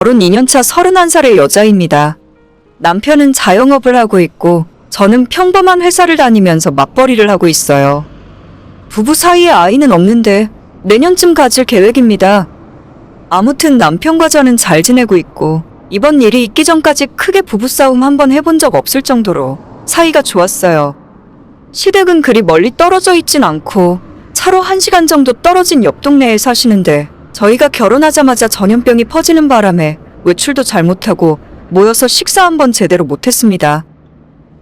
결혼 2년차 31살의 여자입니다. 남편은 자영업을 하고 있고 저는 평범한 회사를 다니면서 맞벌이를 하고 있어요. 부부 사이에 아이는 없는데 내년쯤 가질 계획입니다. 아무튼 남편과 저는 잘 지내고 있고 이번 일이 있기 전까지 크게 부부싸움 한번 해본 적 없을 정도로 사이가 좋았어요. 시댁은 그리 멀리 떨어져 있진 않고 차로 1시간 정도 떨어진 옆 동네에 사시는데 저희가 결혼하자마자 전염병이 퍼지는 바람에 외출도 잘 못하고 모여서 식사 한번 제대로 못했습니다.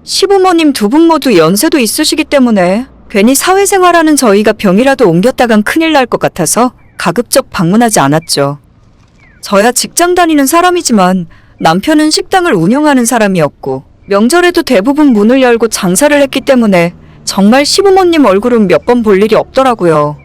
시부모님 두 분 모두 연세도 있으시기 때문에 괜히 사회생활하는 저희가 병이라도 옮겼다간 큰일 날 것 같아서 가급적 방문하지 않았죠. 저야 직장 다니는 사람이지만 남편은 식당을 운영하는 사람이었고 명절에도 대부분 문을 열고 장사를 했기 때문에 정말 시부모님 얼굴은 몇 번 볼 일이 없더라고요.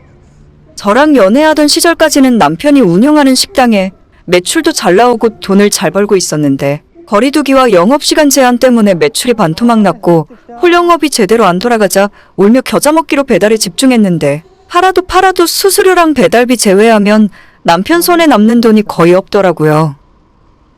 저랑 연애하던 시절까지는 남편이 운영하는 식당에 매출도 잘 나오고 돈을 잘 벌고 있었는데 거리두기와 영업시간 제한 때문에 매출이 반토막 났고 홀영업이 제대로 안 돌아가자 울며 겨자 먹기로 배달에 집중했는데 팔아도 수수료랑 배달비 제외하면 남편 손에 남는 돈이 거의 없더라고요.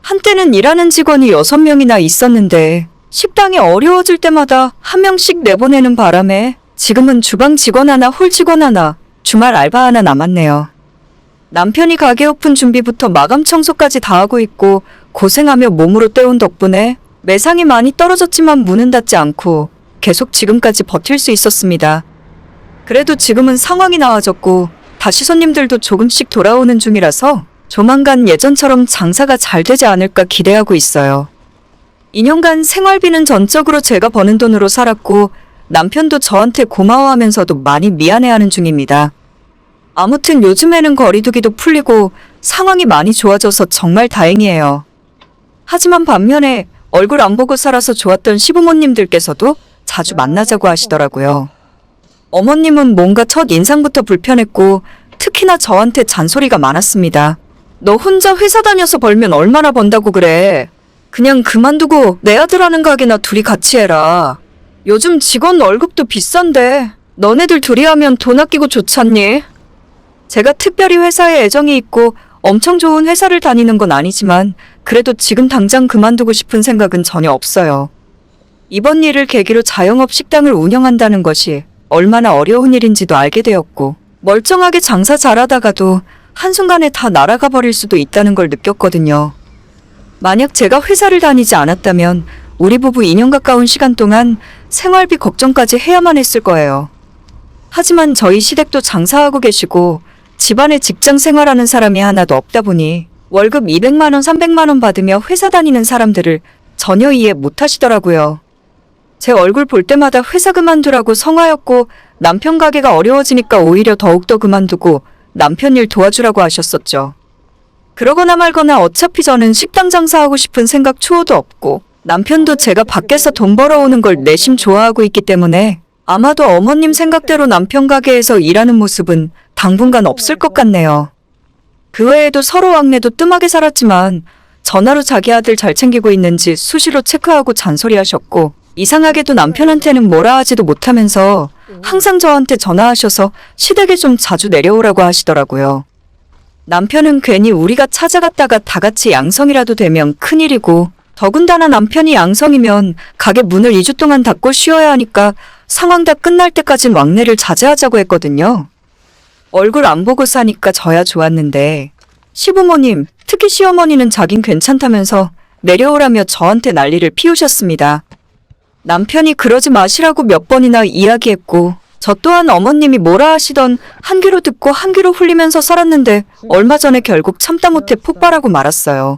한때는 일하는 직원이 6명이나 있었는데 식당이 어려워질 때마다 한 명씩 내보내는 바람에 지금은 주방 직원 하나, 홀 직원 하나, 주말 알바 하나 남았네요. 남편이 가게 오픈 준비부터 마감 청소까지 다 하고 있고 고생하며 몸으로 때운 덕분에 매상이 많이 떨어졌지만 문은 닫지 않고 계속 지금까지 버틸 수 있었습니다. 그래도 지금은 상황이 나아졌고 다시 손님들도 조금씩 돌아오는 중이라서 조만간 예전처럼 장사가 잘 되지 않을까 기대하고 있어요. 2년간 생활비는 전적으로 제가 버는 돈으로 살았고 남편도 저한테 고마워하면서도 많이 미안해하는 중입니다. 아무튼 요즘에는 거리두기도 풀리고 상황이 많이 좋아져서 정말 다행이에요. 하지만 반면에 얼굴 안 보고 살아서 좋았던 시부모님들께서도 자주 만나자고 하시더라고요. 어머님은 뭔가 첫 인상부터 불편했고 특히나 저한테 잔소리가 많았습니다. 너 혼자 회사 다녀서 벌면 얼마나 번다고 그래. 그냥 그만두고 내 아들 하는 가게나 둘이 같이 해라. 요즘 직원 월급도 비싼데 너네들 둘이 하면 돈 아끼고 좋잖니? 제가 특별히 회사에 애정이 있고 엄청 좋은 회사를 다니는 건 아니지만 그래도 지금 당장 그만두고 싶은 생각은 전혀 없어요. 이번 일을 계기로 자영업 식당을 운영한다는 것이 얼마나 어려운 일인지도 알게 되었고 멀쩡하게 장사 잘하다가도 한순간에 다 날아가 버릴 수도 있다는 걸 느꼈거든요. 만약 제가 회사를 다니지 않았다면 우리 부부 2년 가까운 시간 동안 생활비 걱정까지 해야만 했을 거예요. 하지만 저희 시댁도 장사하고 계시고 집안에 직장 생활하는 사람이 하나도 없다 보니 월급 200만 원, 300만 원 받으며 회사 다니는 사람들을 전혀 이해 못 하시더라고요. 제 얼굴 볼 때마다 회사 그만두라고 성화였고 남편 가게가 어려워지니까 오히려 더욱더 그만두고 남편 일 도와주라고 하셨었죠. 그러거나 말거나 어차피 저는 식당 장사하고 싶은 생각 추호도 없고 남편도 제가 밖에서 돈 벌어오는 걸 내심 좋아하고 있기 때문에 아마도 어머님 생각대로 남편 가게에서 일하는 모습은 당분간 없을 것 같네요. 그 외에도 서로 왕래도 뜸하게 살았지만 전화로 자기 아들 잘 챙기고 있는지 수시로 체크하고 잔소리하셨고 이상하게도 남편한테는 뭐라 하지도 못하면서 항상 저한테 전화하셔서 시댁에 좀 자주 내려오라고 하시더라고요. 남편은 괜히 우리가 찾아갔다가 다 같이 양성이라도 되면 큰일이고 더군다나 남편이 양성이면 가게 문을 2주 동안 닫고 쉬어야 하니까 상황 다 끝날 때까진 왕래를 자제하자고 했거든요. 얼굴 안 보고 사니까 저야 좋았는데 시부모님, 특히 시어머니는 자긴 괜찮다면서 내려오라며 저한테 난리를 피우셨습니다. 남편이 그러지 마시라고 몇 번이나 이야기했고 저 또한 어머님이 뭐라 하시던 한 귀로 듣고 한 귀로 흘리면서 살았는데 얼마 전에 결국 참다 못해 폭발하고 말았어요.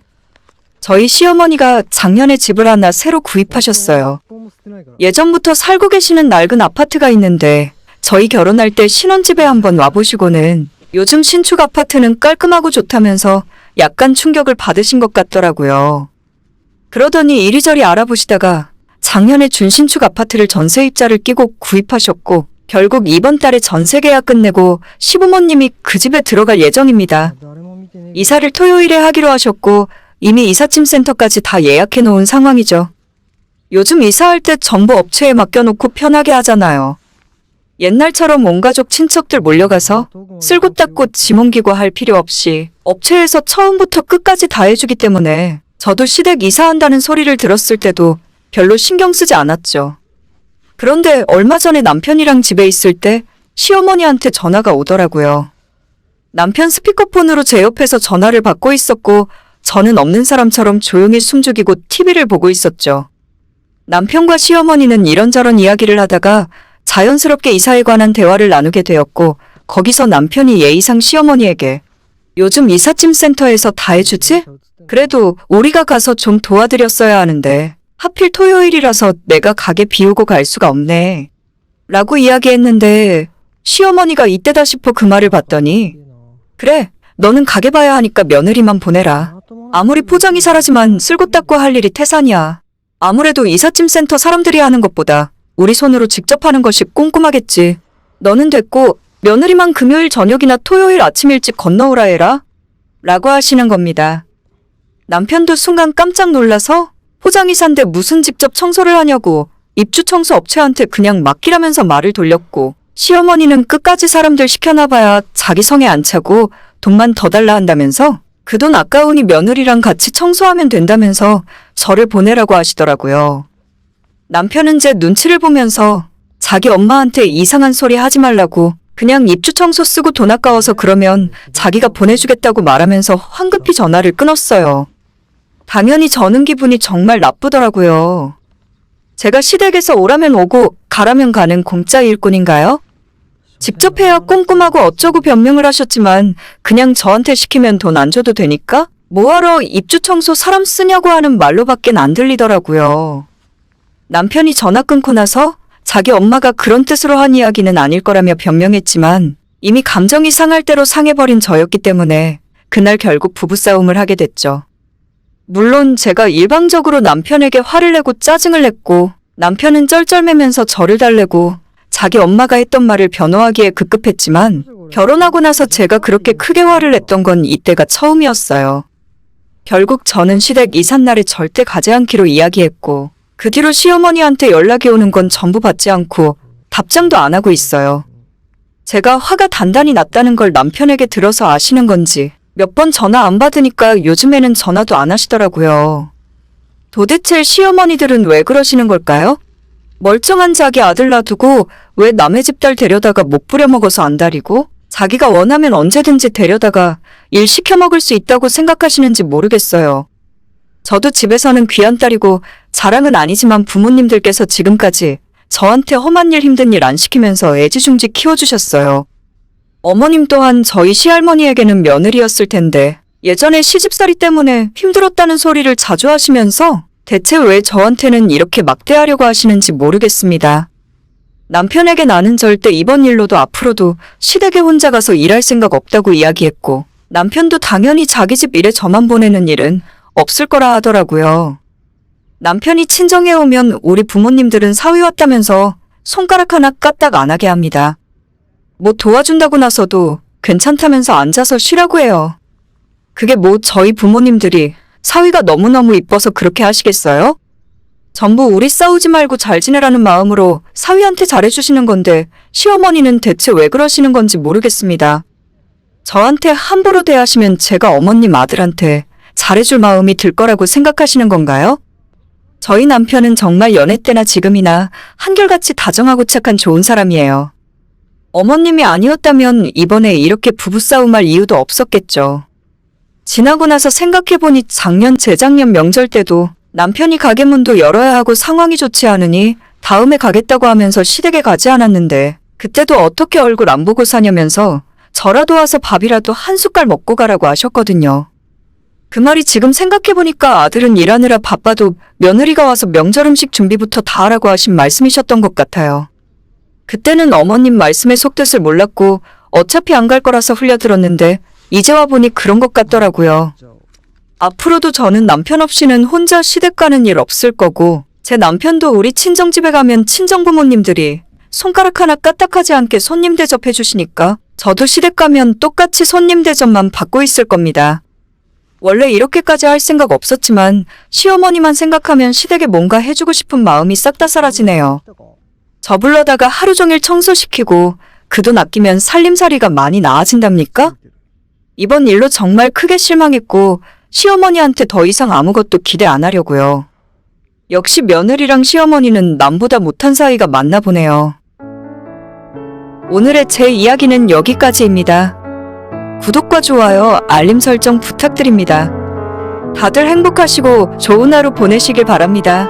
저희 시어머니가 작년에 집을 하나 새로 구입하셨어요. 예전부터 살고 계시는 낡은 아파트가 있는데 저희 결혼할 때 신혼집에 한번 와보시고는 요즘 신축 아파트는 깔끔하고 좋다면서 약간 충격을 받으신 것 같더라고요. 그러더니 이리저리 알아보시다가 작년에 준신축 아파트를 전세입자를 끼고 구입하셨고 결국 이번 달에 전세 계약 끝내고 시부모님이 그 집에 들어갈 예정입니다. 이사를 토요일에 하기로 하셨고 이미 이삿짐 센터까지 다 예약해 놓은 상황이죠. 요즘 이사할 때 정보 업체에 맡겨놓고 편하게 하잖아요. 옛날처럼 온 가족 친척들 몰려가서 쓸고 닦고 짐 옮기고 할 필요 없이 업체에서 처음부터 끝까지 다 해주기 때문에 저도 시댁 이사한다는 소리를 들었을 때도 별로 신경 쓰지 않았죠. 그런데 얼마 전에 남편이랑 집에 있을 때 시어머니한테 전화가 오더라고요. 남편 스피커폰으로 제 옆에서 전화를 받고 있었고 저는 없는 사람처럼 조용히 숨죽이고 TV를 보고 있었죠. 남편과 시어머니는 이런저런 이야기를 하다가 자연스럽게 이사에 관한 대화를 나누게 되었고 거기서 남편이 예의상 시어머니에게 요즘 이삿짐 센터에서 다 해주지? 그래도 우리가 가서 좀 도와드렸어야 하는데 하필 토요일이라서 내가 가게 비우고 갈 수가 없네. 라고 이야기했는데 시어머니가 이때다 싶어 그 말을 봤더니 그래, 너는 가게 봐야 하니까 며느리만 보내라. 아무리 포장이사라지만 쓸고 닦고 할 일이 태산이야. 아무래도 이삿짐 센터 사람들이 하는 것보다 우리 손으로 직접 하는 것이 꼼꼼하겠지. 너는 됐고 며느리만 금요일 저녁이나 토요일 아침 일찍 건너오라 해라. 라고 하시는 겁니다. 남편도 순간 깜짝 놀라서 포장이사인데 무슨 직접 청소를 하냐고 입주 청소 업체한테 그냥 맡기라면서 말을 돌렸고 시어머니는 끝까지 사람들 시켜놔봐야 자기 성에 안 차고 돈만 더 달라 한다면서 그 돈 아까우니 며느리랑 같이 청소하면 된다면서 저를 보내라고 하시더라고요. 남편은 제 눈치를 보면서 자기 엄마한테 이상한 소리 하지 말라고 그냥 입주 청소 쓰고 돈 아까워서 그러면 자기가 보내주겠다고 말하면서 황급히 전화를 끊었어요. 당연히 저는 기분이 정말 나쁘더라고요. 제가 시댁에서 오라면 오고 가라면 가는 공짜 일꾼인가요? 직접 해야 꼼꼼하고 어쩌고 변명을 하셨지만 그냥 저한테 시키면 돈 안 줘도 되니까 뭐하러 입주 청소 사람 쓰냐고 하는 말로밖엔 안 들리더라고요. 남편이 전화 끊고 나서 자기 엄마가 그런 뜻으로 한 이야기는 아닐 거라며 변명했지만 이미 감정이 상할 대로 상해버린 저였기 때문에 그날 결국 부부싸움을 하게 됐죠. 물론 제가 일방적으로 남편에게 화를 내고 짜증을 냈고 남편은 쩔쩔매면서 저를 달래고 자기 엄마가 했던 말을 변호하기에 급급했지만 결혼하고 나서 제가 그렇게 크게 화를 냈던 건 이때가 처음이었어요. 결국 저는 시댁 이삿날에 절대 가지 않기로 이야기했고 그 뒤로 시어머니한테 연락이 오는 건 전부 받지 않고 답장도 안 하고 있어요. 제가 화가 단단히 났다는 걸 남편에게 들어서 아시는 건지 몇 번 전화 안 받으니까 요즘에는 전화도 안 하시더라고요. 도대체 시어머니들은 왜 그러시는 걸까요? 멀쩡한 자기 아들 놔두고 왜 남의 집 딸 데려다가 목 부려먹어서 안달이고 자기가 원하면 언제든지 데려다가 일 시켜먹을 수 있다고 생각하시는지 모르겠어요. 저도 집에서는 귀한 딸이고 자랑은 아니지만 부모님들께서 지금까지 저한테 험한 일 힘든 일 안 시키면서 애지중지 키워주셨어요. 어머님 또한 저희 시할머니에게는 며느리였을 텐데 예전에 시집살이 때문에 힘들었다는 소리를 자주 하시면서 대체 왜 저한테는 이렇게 막대하려고 하시는지 모르겠습니다. 남편에게 나는 절대 이번 일로도 앞으로도 시댁에 혼자 가서 일할 생각 없다고 이야기했고 남편도 당연히 자기 집 일에 저만 보내는 일은 없을 거라 하더라고요. 남편이 친정에 오면 우리 부모님들은 사위 왔다면서 손가락 하나 까딱 안 하게 합니다. 뭐 도와준다고 나서도 괜찮다면서 앉아서 쉬라고 해요. 그게 뭐 저희 부모님들이 사위가 너무너무 이뻐서 그렇게 하시겠어요? 전부 우리 싸우지 말고 잘 지내라는 마음으로 사위한테 잘해주시는 건데 시어머니는 대체 왜 그러시는 건지 모르겠습니다. 저한테 함부로 대하시면 제가 어머님 아들한테 잘해줄 마음이 들 거라고 생각하시는 건가요? 저희 남편은 정말 연애 때나 지금이나 한결같이 다정하고 착한 좋은 사람이에요. 어머님이 아니었다면 이번에 이렇게 부부싸움할 이유도 없었겠죠. 지나고 나서 생각해보니 작년 재작년 명절 때도 남편이 가게 문도 열어야 하고 상황이 좋지 않으니 다음에 가겠다고 하면서 시댁에 가지 않았는데 그때도 어떻게 얼굴 안 보고 사냐면서 저라도 와서 밥이라도 한 숟갈 먹고 가라고 하셨거든요. 그 말이 지금 생각해보니까 아들은 일하느라 바빠도 며느리가 와서 명절 음식 준비부터 다 하라고 하신 말씀이셨던 것 같아요. 그때는 어머님 말씀의 속뜻을 몰랐고 어차피 안 갈 거라서 흘려들었는데 이제 와보니 그런 것 같더라고요. 앞으로도 저는 남편 없이는 혼자 시댁 가는 일 없을 거고 제 남편도 우리 친정집에 가면 친정부모님들이 손가락 하나 까딱하지 않게 손님 대접해 주시니까 저도 시댁 가면 똑같이 손님 대접만 받고 있을 겁니다. 원래 이렇게까지 할 생각 없었지만 시어머니만 생각하면 시댁에 뭔가 해주고 싶은 마음이 싹 다 사라지네요. 저불러다가 하루 종일 청소시키고 그 돈 아끼면 살림살이가 많이 나아진답니까? 이번 일로 정말 크게 실망했고 시어머니한테 더 이상 아무것도 기대 안 하려고요. 역시 며느리랑 시어머니는 남보다 못한 사이가 맞나 보네요. 오늘의 제 이야기는 여기까지입니다. 구독과 좋아요, 알림 설정 부탁드립니다. 다들 행복하시고 좋은 하루 보내시길 바랍니다.